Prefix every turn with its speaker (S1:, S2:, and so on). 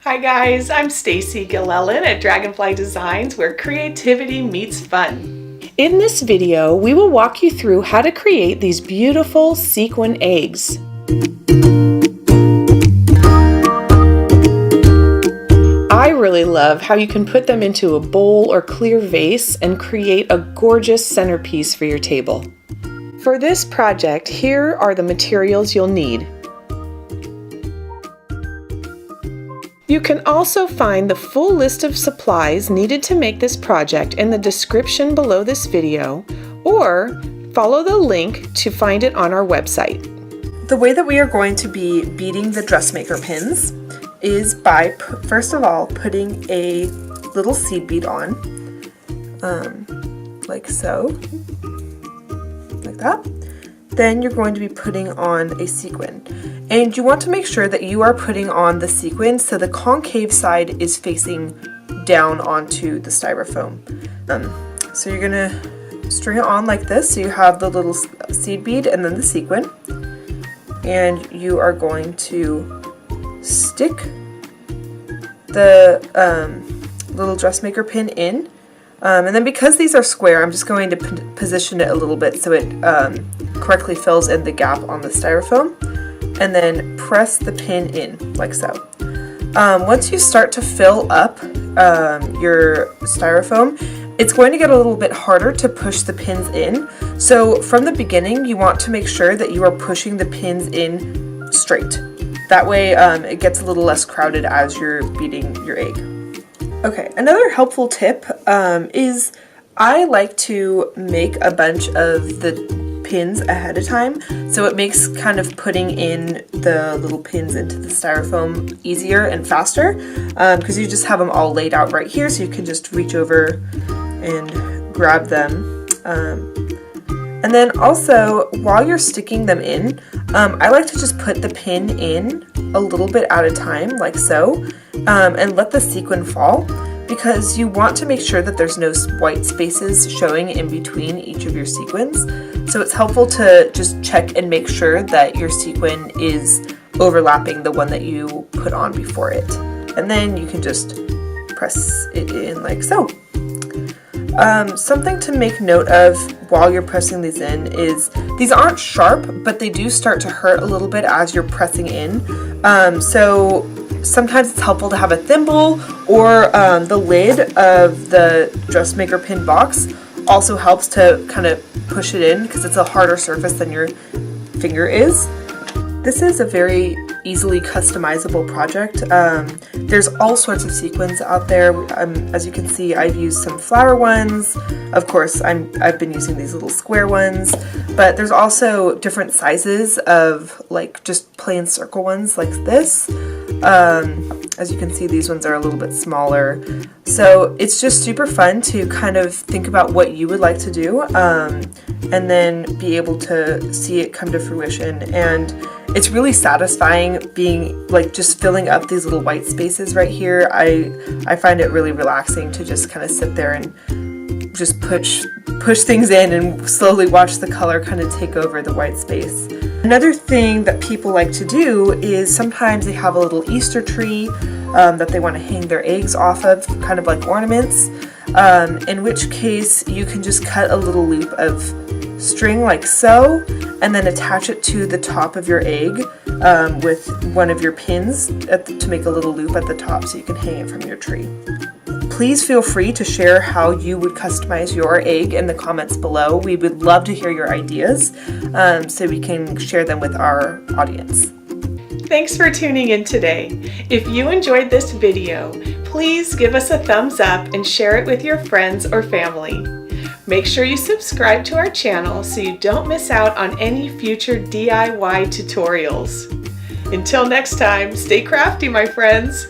S1: Hi guys, I'm Stacy Gillellen at Dragonfly Designs, where creativity meets fun. In this video, we will walk you through how to create these beautiful sequin eggs. I really love how you can put them into a bowl or clear vase and create a gorgeous centerpiece for your table. For this project, here are the materials you'll need. You can also find the full list of supplies needed to make this project in the description below this video, or follow the link to find it on our website.
S2: The way that we are going to be beading the dressmaker pins is by, first of all, putting a little seed bead on, like so, like that. Then you're going to be putting on a sequin. And you want to make sure that you are putting on the sequin so the concave side is facing down onto the styrofoam. So you're gonna string it on like this, so you have the little seed bead and then the sequin. And you are going to stick the little dressmaker pin in. And then because these are square, I'm just going to position it a little bit so it correctly fills in the gap on the styrofoam, and then press the pin in like so. Once you start to fill up your styrofoam, it's going to get a little bit harder to push the pins in. So from the beginning, you want to make sure that you are pushing the pins in straight. That way it gets a little less crowded as you're beating your egg. Okay, another helpful tip is I like to make a bunch of the pins ahead of time, so it makes kind of putting in the little pins into the styrofoam easier and faster, because you just have them all laid out right here, so you can just reach over and grab them. And then also, while you're sticking them in, I like to just put the pin in a little bit at a time, like so, and let the sequin fall, because you want to make sure that there's no white spaces showing in between each of your sequins. So it's helpful to just check and make sure that your sequin is overlapping the one that you put on before it. And then you can just press it in like so. Something to make note of while you're pressing these in is these aren't sharp, but they do start to hurt a little bit as you're pressing in. So sometimes it's helpful to have a thimble, or the lid of the dressmaker pin box also helps to kind of push it in, because it's a harder surface than your finger is. This is a very easily customizable project. There's all sorts of sequins out there. As you can see, I've used some flower ones. Of course, I've been using these little square ones, but there's also different sizes of like just plain circle ones like this. As you can see, these ones are a little bit smaller. So it's just super fun to kind of think about what you would like to do, and then be able to see it come to fruition. And it's really satisfying being like just filling up these little white spaces right here. I find it really relaxing to just kind of sit there and just push things in and slowly watch the color kind of take over the white space. Another thing that people like to do is sometimes they have a little Easter tree that they want to hang their eggs off of, kind of like ornaments, in which case you can just cut a little loop of string like so, and then attach it to the top of your egg with one of your pins to make a little loop at the top so you can hang it from your tree. Please feel free to share how you would customize your egg in the comments below. We would love to hear your ideas, so we can share them with our audience.
S1: Thanks for tuning in today. If you enjoyed this video, please give us a thumbs up and share it with your friends or family. Make sure you subscribe to our channel so you don't miss out on any future DIY tutorials. Until next time, stay crafty, my friends.